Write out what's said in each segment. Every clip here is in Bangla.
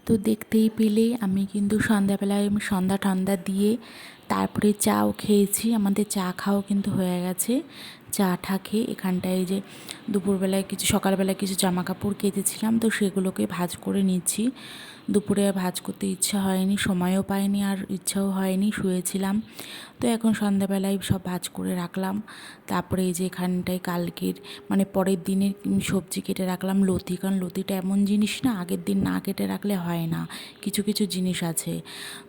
তো দেখতেই পেলে আমি কিন্তু সন্ধ্যাবেলায় সন্ধ্যা ঠান্ডা দিয়ে তারপরে চাও খেয়েছি। আমাদের চা খাওয়া কিন্তু হয়ে গেছে। চা ঠা খেয়ে এখানটায় যে দুপুরবেলায় কিছু সকালবেলায় কিছু জামা কাপড় কেচেছিলাম, তো সেগুলোকে ভাঁজ করে নিচ্ছি। দুপুরে ভাঁজ করতে ইচ্ছা হয়নি, সময়ও পাইনি, আর ইচ্ছাও হয়নি, শুয়েছিলাম। তো এখন সন্ধ্যাবেলায় সব ভাঁজ করে রাখলাম। তারপরে এই যে এখানটায় কালকের মানে পরের দিনের সবজি কেটে রাখলাম, লতি। কারণ লতিটা এমন জিনিস না, আগের দিন না কেটে রাখলে হয় না, কিছু কিছু জিনিস আছে।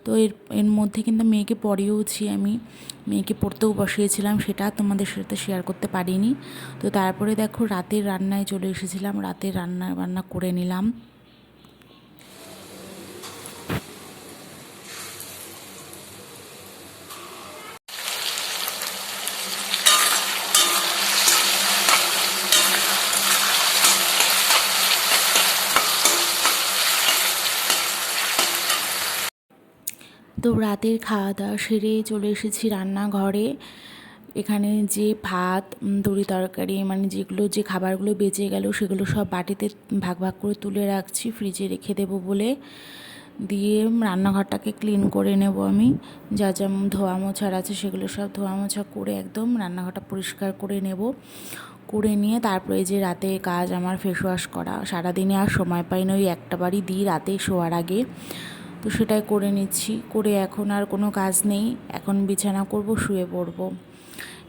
তো এর এর মধ্যে কিন্তু মেয়েকে পড়িয়েওছি আমি, মেয়েকে পড়তেও বসিয়েছিলাম, সেটা তোমাদের সাথে শেয়ার করতে পারিনি। তো তারপরে দেখো রাতের রান্নায় চলে এসেছিলাম, রাতের রান্না বান্না করে নিলাম। তো রাতের খাওয়া দাওয়া সেরে চলে এসেছি রান্নাঘরে। এখানে যে ভাত, তরি তরকারি, মানে যেগুলো যে খাবারগুলো বেঁচে গেল সেগুলো সব বাটিতে ভাগ ভাগ করে তুলে রাখছি, ফ্রিজে রেখে দেবো বলে। দিয়ে রান্নাঘরটাকে ক্লিন করে নেব আমি, যা যা ধোয়া মোছার আছে সেগুলো সব ধোয়া মোছা করে একদম রান্নাঘরটা পরিষ্কার করে নেব। করে নিয়ে তারপরে যে রাতে কাজ আমার ফেস ওয়াশ করা, সারাদিনে আর সময় পাই না, ওই একটা বারই দিই রাতে শোয়ার আগে। তো সেটাই করে নিচ্ছি, করে এখন আর কোনো কাজ নেই, এখন বিছানা করব, শুয়ে পড়ব।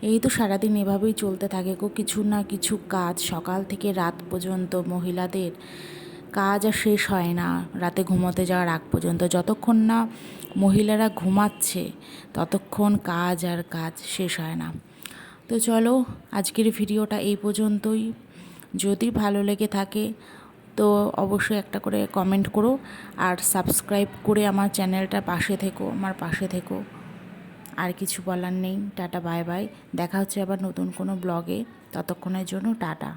এই তো সারাদিন এভাবেই চলতে থাকে গো, কিছু না কিছু কাজ সকাল থেকে রাত পর্যন্ত। মহিলাদের কাজ আর শেষ হয় না রাতে ঘুমোতে যাওয়ার আগ পর্যন্ত। যতক্ষণ না মহিলারা ঘুমাচ্ছে ততক্ষণ কাজ আর কাজ শেষ হয় না। তো চলো, আজকের ভিডিওটা এই পর্যন্তই। যদি ভালো লেগে থাকে তো অবশ্যই একটা করে কমেন্ট করো, আর সাবস্ক্রাইব করে আমার চ্যানেলটা পাশে থেকো, আমার পাশে থেকো। আর কিছু বলার নেই, টাটা বাই বাই। দেখা হচ্ছে আবার নতুন কোনো ব্লগে, ততক্ষণের জন্য টাটা।